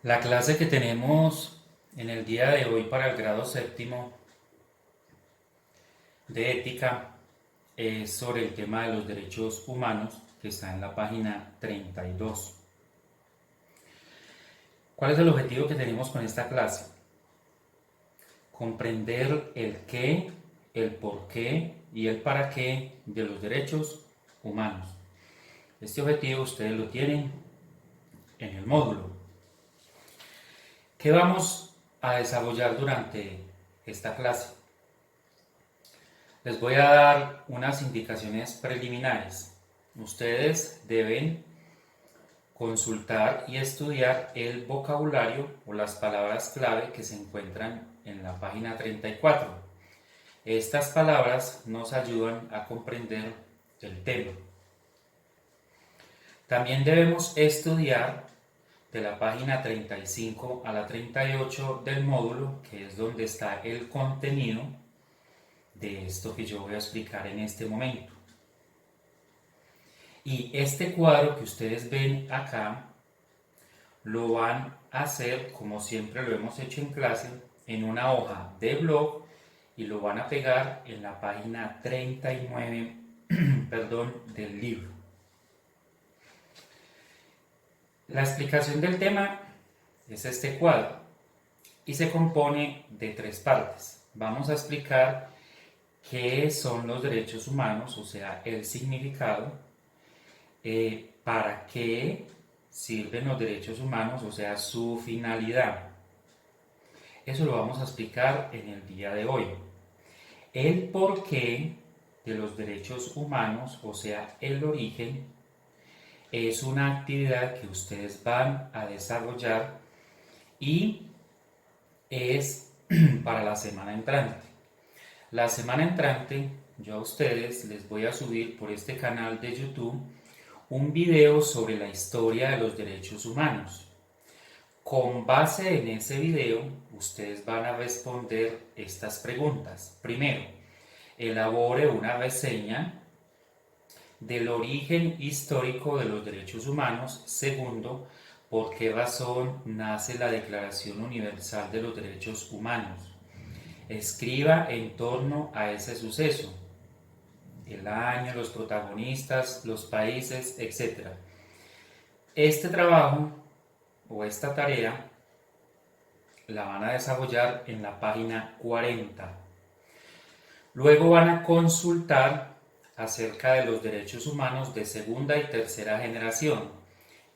La clase que tenemos en el día de hoy para el grado séptimo de ética es sobre el tema de los derechos humanos que está en la página 32. ¿Cuál es el objetivo que tenemos con esta clase? Comprender el qué, el por qué y el para qué de los derechos humanos. Este objetivo ustedes lo tienen en el módulo. ¿Qué vamos a desarrollar durante esta clase? Les voy a dar unas indicaciones preliminares. Ustedes deben consultar y estudiar el vocabulario o las palabras clave que se encuentran en la página 34. Estas palabras nos ayudan a comprender el tema. También debemos estudiar de la página 35 a la 38 del módulo, que es donde está el contenido de esto que yo voy a explicar en este momento. Y este cuadro que ustedes ven acá lo van a hacer como siempre lo hemos hecho en clase en una hoja de blog y lo van a pegar en la página 39 del libro. La explicación del tema es este cuadro y se compone de tres partes. Vamos a explicar qué son los derechos humanos, o sea, el significado, para qué sirven los derechos humanos, o sea, su finalidad. Eso lo vamos a explicar en el día de hoy. El porqué de los derechos humanos, o sea, el origen, es una actividad que ustedes van a desarrollar y es para la semana entrante. La semana entrante yo a ustedes les voy a subir por este canal de YouTube un video sobre la historia de los derechos humanos. Con base en ese video, ustedes van a responder estas preguntas. Primero, elabore una reseña del origen histórico de los derechos humanos. Segundo, por qué razón nace la Declaración Universal de los Derechos Humanos. Escriba en torno a ese suceso, el año, los protagonistas, los países, etc. Este trabajo o esta tarea la van a desarrollar en la página 40. Luego van a consultar acerca de los derechos humanos de segunda y tercera generación.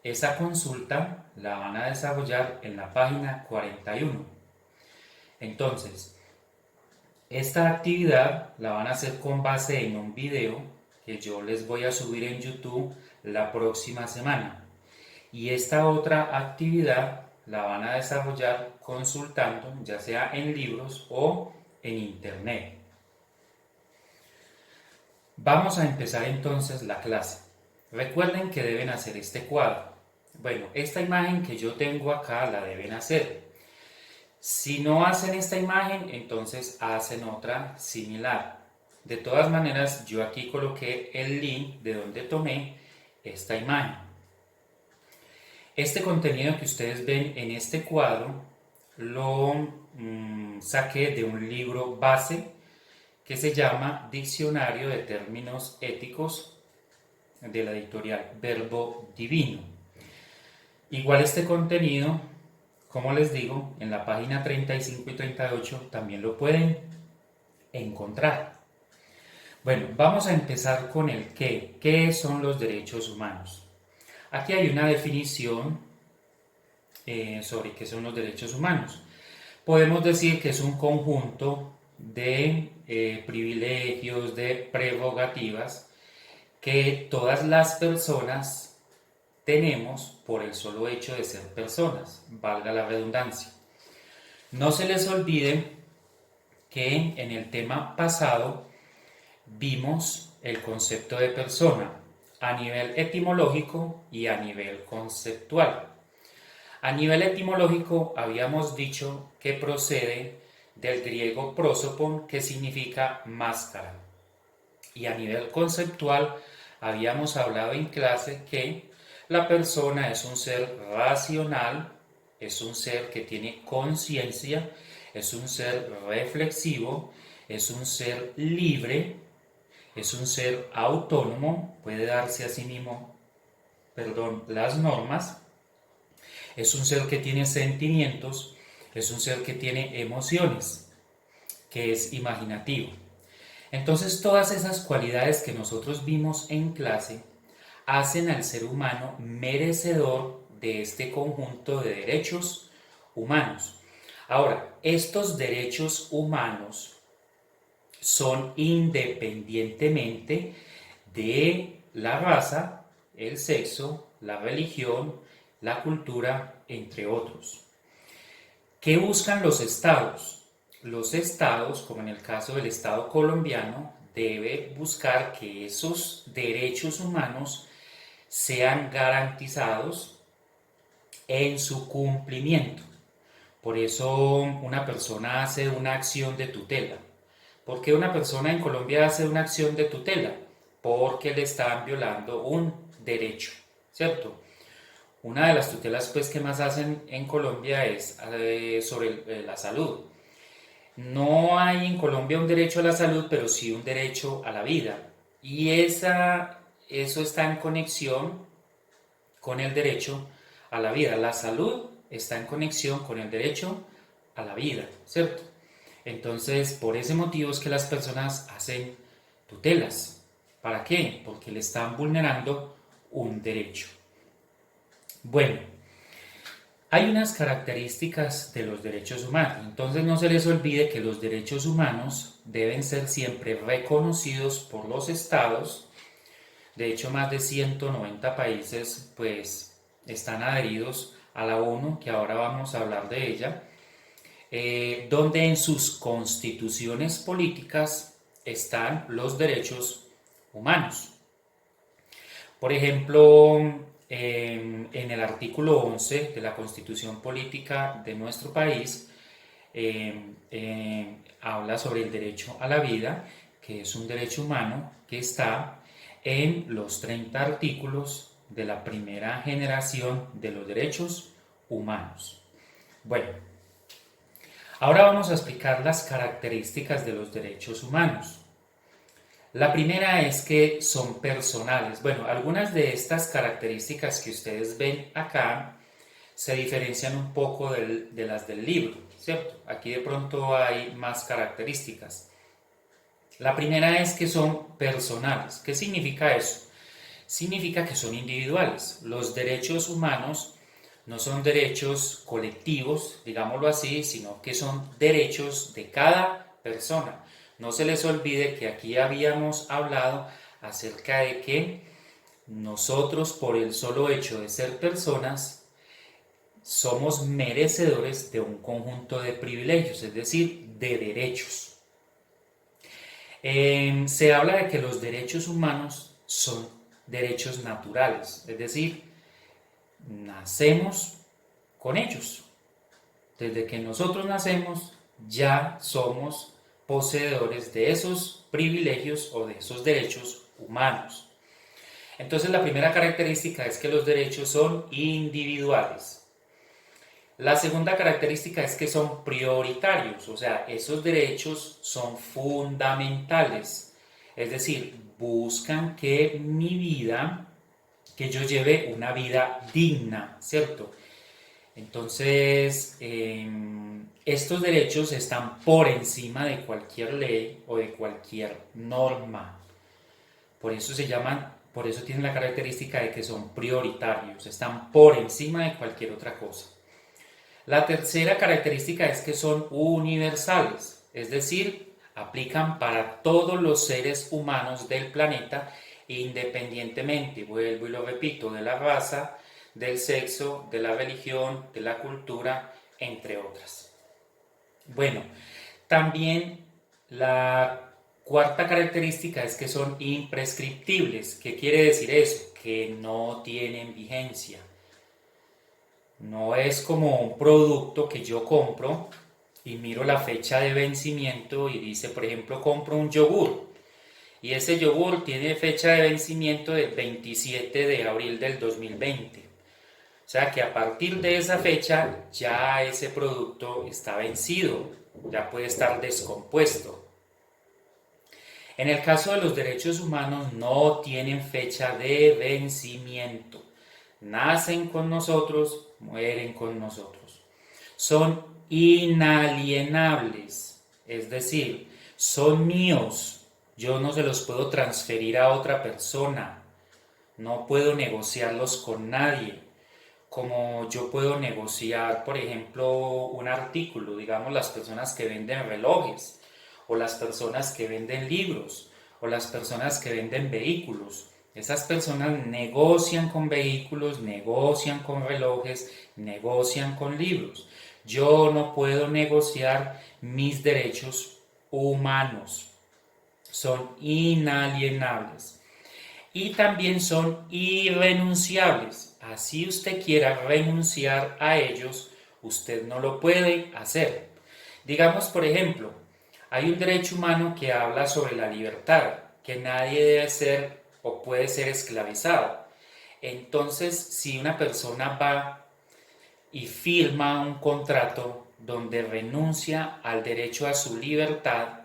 Esa consulta la van a desarrollar en la página 41. Entonces, esta actividad la van a hacer con base en un video que yo les voy a subir en YouTube la próxima semana. Y esta otra actividad la van a desarrollar consultando, ya sea en libros o en internet. Vamos a empezar entonces la clase. Recuerden que deben hacer este cuadro. Bueno, esta imagen que yo tengo acá la deben hacer. Si no hacen esta imagen, entonces hacen otra similar. De todas maneras, yo aquí coloqué el link de donde tomé esta imagen. Este contenido que ustedes ven en este cuadro lo saqué de un libro base que se llama Diccionario de Términos Éticos de la editorial Verbo Divino. Igual este contenido, como les digo, en la página 35 y 38 también lo pueden encontrar. Bueno, vamos a empezar con el qué. ¿Qué son los derechos humanos? Aquí hay una definición sobre qué son los derechos humanos. Podemos decir que es un conjunto de privilegios, de prerrogativas que todas las personas tenemos por el solo hecho de ser personas, valga la redundancia. No se les olvide que en el tema pasado vimos el concepto de persona a nivel etimológico y a nivel conceptual. A nivel etimológico habíamos dicho que procede del griego prosopon, que significa máscara. Y a nivel conceptual habíamos hablado en clase que la persona es un ser racional es un ser que tiene conciencia, es un ser reflexivo, es un ser libre, es un ser autónomo, puede darse a sí mismo, las normas, es un ser que tiene sentimientos, es un ser que tiene emociones, que es imaginativo. Entonces todas esas cualidades que nosotros vimos en clase hacen al ser humano merecedor de este conjunto de derechos humanos. Ahora, estos derechos humanos son independientemente de la raza, el sexo, la religión, la cultura, entre otros. ¿Qué buscan los estados? Los estados, como en el caso del Estado colombiano, debe buscar que esos derechos humanos sean garantizados en su cumplimiento. Por eso una persona hace una acción de tutela. ¿Por qué una persona en Colombia hace una acción de tutela? Porque le están violando un derecho, ¿cierto? Una de las tutelas pues, que más hacen en Colombia es sobre la salud. No hay en Colombia un derecho a la salud, pero sí un derecho a la vida. Y eso está en conexión con el derecho a la vida. La salud está en conexión con el derecho a la vida, ¿cierto? Entonces, por ese motivo es que las personas hacen tutelas. ¿Para qué? Porque le están vulnerando un derecho. Bueno, hay unas características de los derechos humanos. Entonces, no se les olvide que los derechos humanos deben ser siempre reconocidos por los estados. De hecho, más de 190 países pues están adheridos a la ONU, que ahora vamos a hablar de ella, donde en sus constituciones políticas están los derechos humanos. Por ejemplo, en el artículo 11 de la Constitución Política de nuestro país, habla sobre el derecho a la vida, que es un derecho humano que está en los 30 artículos de la primera generación de los derechos humanos. Bueno, ahora vamos a explicar las características de los derechos humanos. La primera es que son personales. Bueno, algunas de estas características que ustedes ven acá se diferencian un poco de las del libro, ¿cierto? Aquí de pronto hay más características. La primera es que son personales. ¿Qué significa eso? Significa que son individuales. Los derechos humanos no son derechos colectivos, digámoslo así, sino que son derechos de cada persona. No se les olvide que aquí habíamos hablado acerca de que nosotros, por el solo hecho de ser personas, somos merecedores de un conjunto de privilegios, es decir, de derechos. Se habla de que los derechos humanos son derechos naturales, es decir, nacemos con ellos. Desde que nosotros nacemos ya somos poseedores de esos privilegios o de esos derechos humanos. Entonces la primera característica es que los derechos son individuales. La segunda característica es que son prioritarios, o sea, esos derechos son fundamentales, es decir, buscan que mi vida, que yo lleve una vida digna, ¿cierto? Entonces, estos derechos están por encima de cualquier ley o de cualquier norma. Por eso tienen la característica de que son prioritarios, están por encima de cualquier otra cosa. La tercera característica es que son universales, es decir, aplican para todos los seres humanos del planeta, independientemente, vuelvo y lo repito, de la raza, del sexo, de la religión, de la cultura, entre otras. Bueno, también la cuarta característica es que son imprescriptibles. ¿Qué quiere decir eso? Que no tienen vigencia. No es como un producto que yo compro y miro la fecha de vencimiento y dice, por ejemplo, compro un yogur y ese yogur tiene fecha de vencimiento del 27 de abril del 2020. O sea que a partir de esa fecha ya ese producto está vencido, ya puede estar descompuesto. En el caso de los derechos humanos no tienen fecha de vencimiento. Nacen con nosotros, mueren con nosotros. Son inalienables, es decir, son míos. Yo no se los puedo transferir a otra persona. No puedo negociarlos con nadie. Como yo puedo negociar, por ejemplo, un artículo, digamos las personas que venden relojes, o las personas que venden libros, o las personas que venden vehículos. Esas personas negocian con vehículos, negocian con relojes, negocian con libros. Yo no puedo negociar mis derechos humanos. Son inalienables. Y también son irrenunciables. Así usted quiera renunciar a ellos, usted no lo puede hacer. Digamos, por ejemplo, hay un derecho humano que habla sobre la libertad, que nadie debe ser o puede ser esclavizado. Entonces, si una persona va y firma un contrato donde renuncia al derecho a su libertad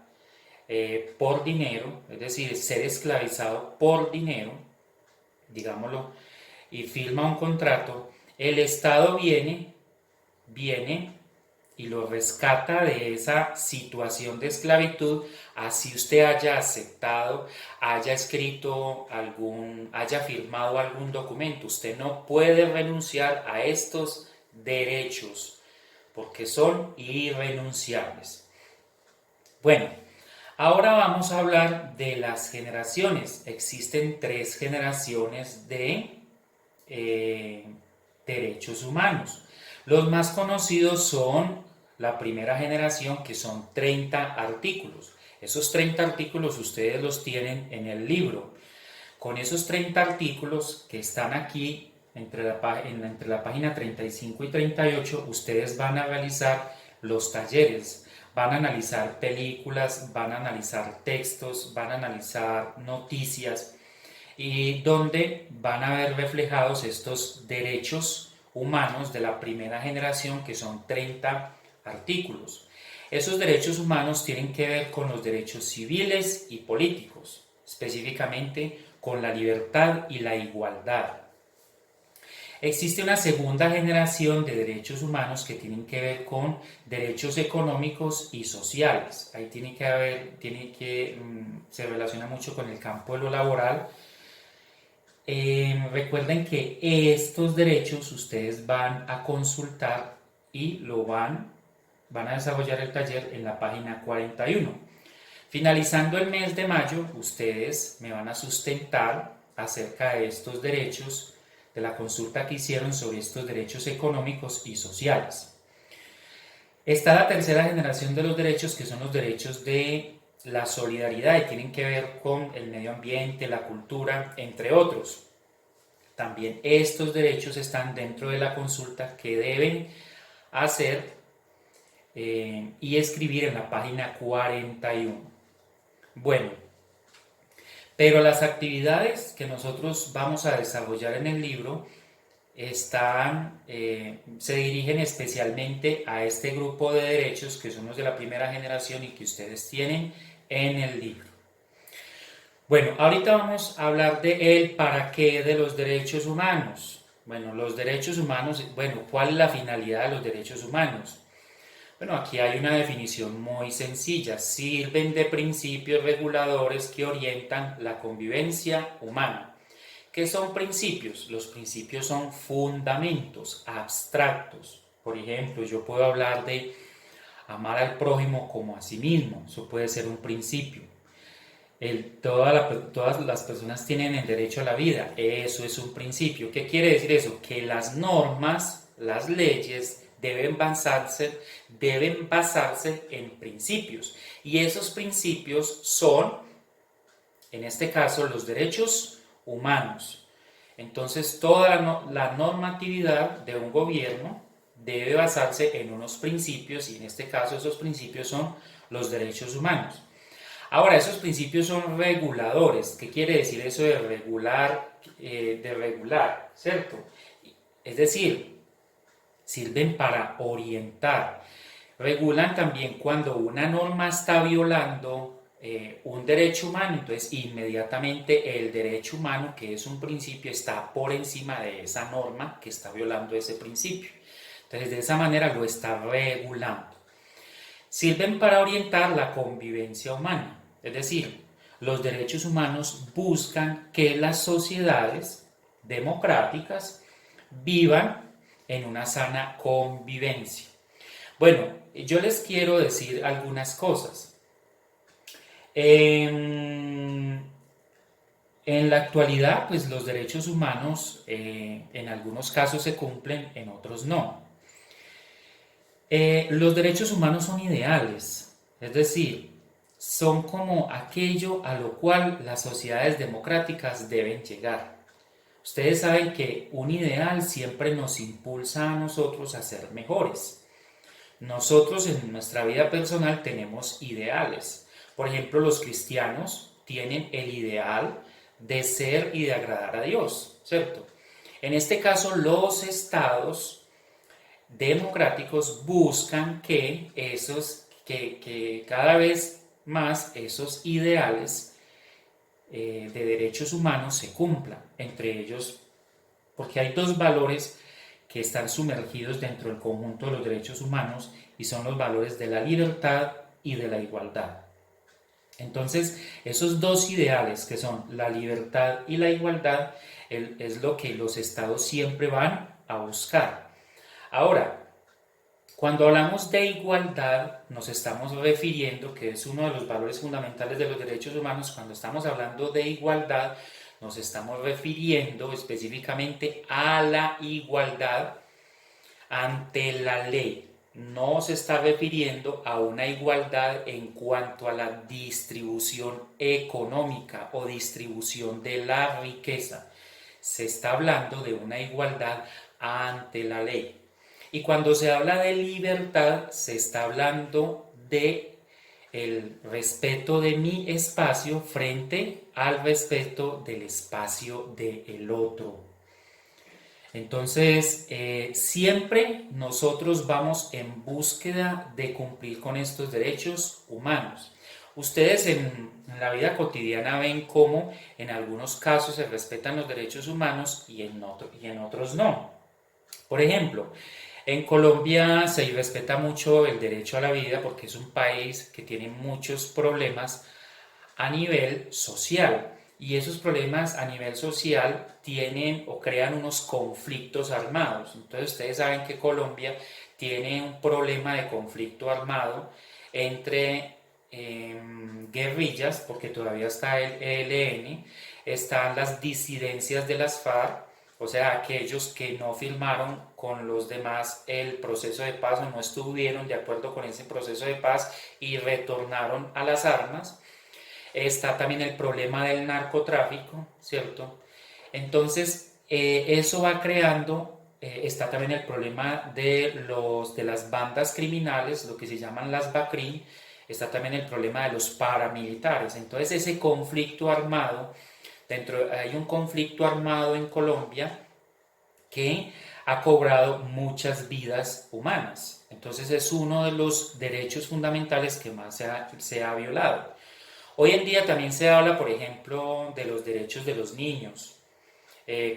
por dinero, es decir, ser esclavizado por dinero, digámoslo, y firma un contrato, el Estado viene y lo rescata de esa situación de esclavitud, así usted haya aceptado, haya escrito haya firmado algún documento. Usted no puede renunciar a estos derechos porque son irrenunciables. Bueno, ahora vamos a hablar de las generaciones. Existen 3 generaciones de derechos humanos. Los más conocidos son la primera generación, que son 30 artículos. Esos 30 artículos ustedes los tienen en el libro. Con esos 30 artículos que están aquí entre la página 35 y 38, ustedes van a realizar los talleres, van a analizar películas, van a analizar textos, van a analizar noticias, y donde van a ver reflejados estos derechos humanos de la primera generación, que son 30 artículos. Esos derechos humanos tienen que ver con los derechos civiles y políticos, específicamente con la libertad y la igualdad. Existe una segunda generación de derechos humanos que tienen que ver con derechos económicos y sociales. Ahí se relaciona mucho con el campo de lo laboral. Recuerden que estos derechos ustedes van a consultar y van a desarrollar el taller en la página 41. Finalizando el mes de mayo, ustedes me van a sustentar acerca de estos derechos, de la consulta que hicieron sobre estos derechos económicos y sociales. Está la tercera generación de los derechos, que son los derechos de la solidaridad y tienen que ver con el medio ambiente, la cultura, entre otros. También estos derechos están dentro de la consulta que deben hacer y escribir en la página 41. Bueno, pero las actividades que nosotros vamos a desarrollar en el libro se dirigen especialmente a este grupo de derechos, que son los de la primera generación y que ustedes tienen en el libro. Bueno, ahorita vamos a hablar de el para qué de los derechos humanos. Bueno, los derechos humanos, ¿cuál es la finalidad de los derechos humanos? Bueno, aquí hay una definición muy sencilla. Sirven de principios reguladores que orientan la convivencia humana. ¿Qué son principios? Los principios son fundamentos abstractos. Por ejemplo, yo puedo hablar de amar al prójimo como a sí mismo. Eso puede ser un principio. Todas las personas tienen el derecho a la vida. Eso es un principio. ¿Qué quiere decir eso? Que las normas, las leyes deben basarse en principios. Y esos principios son, en este caso, los derechos humanos. Entonces, toda la normatividad de un gobierno debe basarse en unos principios, y en este caso esos principios son los derechos humanos. Ahora, esos principios son reguladores. ¿Qué quiere decir eso de regular, ¿cierto? Es decir, sirven para orientar. Regulan también cuando una norma está violando un derecho humano, entonces inmediatamente el derecho humano, que es un principio, está por encima de esa norma que está violando ese principio. Entonces de esa manera lo está regulando. Sirven para orientar la convivencia humana, es decir, los derechos humanos buscan que las sociedades democráticas vivan en una sana convivencia. Bueno, yo les quiero decir algunas cosas. En la actualidad, pues los derechos humanos en algunos casos se cumplen, en otros no. Los derechos humanos son ideales, es decir, son como aquello a lo cual las sociedades democráticas deben llegar. Ustedes saben que un ideal siempre nos impulsa a nosotros a ser mejores. Nosotros en nuestra vida personal tenemos ideales. Por ejemplo, los cristianos tienen el ideal de ser y de agradar a Dios, ¿cierto? En este caso, los estados democráticos buscan que cada vez más esos ideales de derechos humanos se cumplan, entre ellos, porque hay dos valores que están sumergidos dentro del conjunto de los derechos humanos y son los valores de la libertad y de la igualdad. Entonces, esos dos ideales que son la libertad y la igualdad es lo que los estados siempre van a buscar. Ahora, cuando hablamos de igualdad, nos estamos refiriendo, que es uno de los valores fundamentales de los derechos humanos, cuando estamos hablando de igualdad, nos estamos refiriendo específicamente a la igualdad ante la ley. No se está refiriendo a una igualdad en cuanto a la distribución económica o distribución de la riqueza. Se está hablando de una igualdad ante la ley. Y cuando se habla de libertad, se está hablando de el respeto de mi espacio frente al respeto del espacio del otro. Entonces, siempre nosotros vamos en búsqueda de cumplir con estos derechos humanos. Ustedes en la vida cotidiana ven cómo en algunos casos se respetan los derechos humanos y en otros no. Por ejemplo, en Colombia se respeta mucho el derecho a la vida porque es un país que tiene muchos problemas a nivel social y esos problemas a nivel social tienen o crean unos conflictos armados. Entonces ustedes saben que Colombia tiene un problema de conflicto armado entre guerrillas, porque todavía está el ELN, están las disidencias de las FARC, o sea, aquellos que no firmaron con los demás el proceso de paz o no estuvieron de acuerdo con ese proceso de paz y retornaron a las armas. Está también el problema del narcotráfico, ¿cierto? Entonces, eso va creando, está también el problema de las bandas criminales, lo que se llaman las BACRIM, está también el problema de los paramilitares. Entonces, ese conflicto armado, hay un conflicto armado en Colombia que ha cobrado muchas vidas humanas. Entonces, es uno de los derechos fundamentales que más se ha violado. Hoy en día también se habla, por ejemplo, de los derechos de los niños,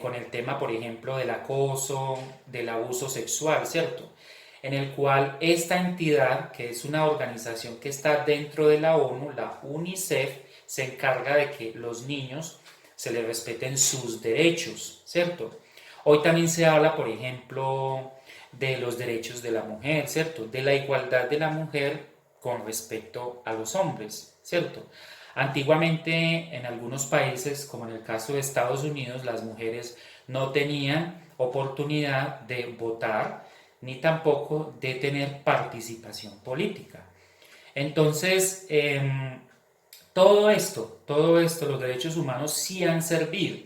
con el tema, por ejemplo, del acoso, del abuso sexual, ¿cierto? En el cual esta entidad, que es una organización que está dentro de la ONU, la UNICEF, se encarga de que los niños se les respeten sus derechos, ¿cierto? Hoy también se habla, por ejemplo, de los derechos de la mujer, ¿cierto? De la igualdad de la mujer con respecto a los hombres, ¿cierto? Antiguamente en algunos países, como en el caso de Estados Unidos, las mujeres no tenían oportunidad de votar ni tampoco de tener participación política. Entonces, todo esto, los derechos humanos sí han servido,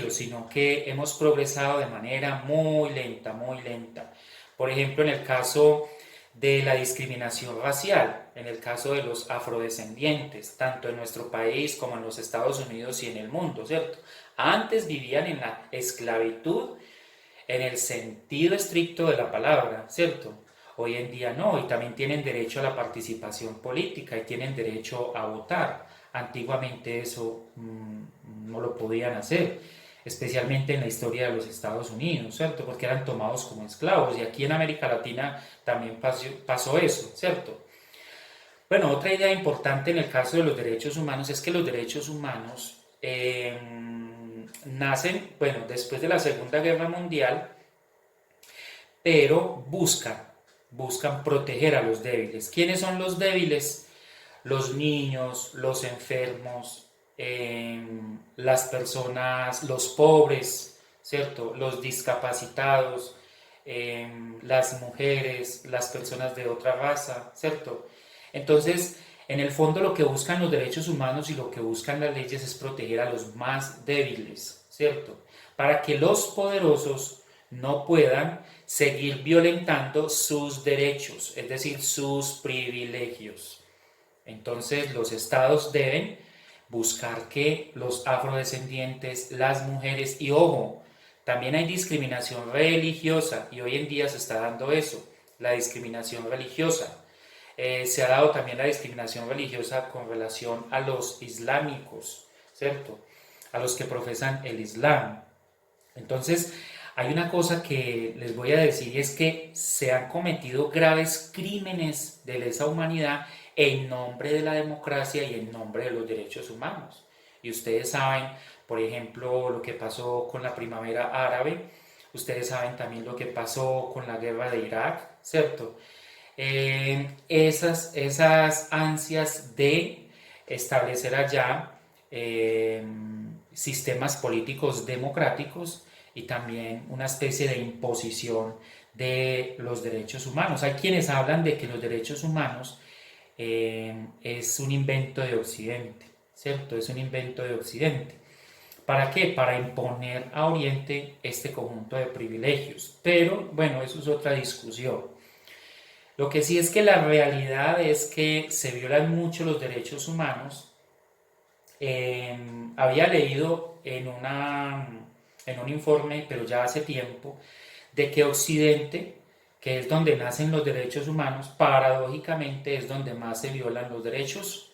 sino que hemos progresado de manera muy lenta, muy lenta. Por ejemplo, en el caso de la discriminación racial, en el caso de los afrodescendientes, tanto en nuestro país como en los Estados Unidos y en el mundo, ¿cierto? Antes vivían en la esclavitud en el sentido estricto de la palabra, ¿cierto? Hoy en día no, y también tienen derecho a la participación política y tienen derecho a votar. Antiguamente eso no lo podían hacer, especialmente en la historia de los Estados Unidos, ¿cierto? Porque eran tomados como esclavos y aquí en América Latina también pasó eso, ¿cierto? Bueno, otra idea importante en el caso de los derechos humanos es que los derechos humanos nacen, bueno, después de la Segunda Guerra Mundial, pero buscan proteger a los débiles. ¿Quiénes son los débiles? Los niños, los enfermos, las personas, los pobres, ¿cierto? Los discapacitados, las mujeres, las personas de otra raza, ¿cierto? Entonces, en el fondo lo que buscan los derechos humanos y lo que buscan las leyes es proteger a los más débiles, ¿cierto? Para que los poderosos no puedan seguir violentando sus derechos, es decir, sus privilegios. Entonces los estados deben buscar que los afrodescendientes, las mujeres, y ojo, también hay discriminación religiosa y hoy en día se está dando eso, la discriminación religiosa. Se ha dado también la discriminación religiosa con relación a los islámicos, ¿cierto? A los que profesan el Islam. Entonces, hay una cosa que les voy a decir y es que se han cometido graves crímenes de lesa humanidad en nombre de la democracia y en nombre de los derechos humanos. Y ustedes saben, por ejemplo, lo que pasó con la primavera árabe, ustedes saben también lo que pasó con la guerra de Irak, ¿cierto? Esas ansias de establecer allá sistemas políticos democráticos y también una especie de imposición de los derechos humanos. Hay quienes hablan de que los derechos humanos es un invento de Occidente, ¿cierto? Es un invento de Occidente. ¿Para qué? Para imponer a Oriente este conjunto de privilegios. Pero, bueno, eso es otra discusión. Lo que sí es que la realidad es que se violan mucho los derechos humanos. Había leído en un informe, pero ya hace tiempo, de que Occidente, que es donde nacen los derechos humanos, paradójicamente es donde más se violan los derechos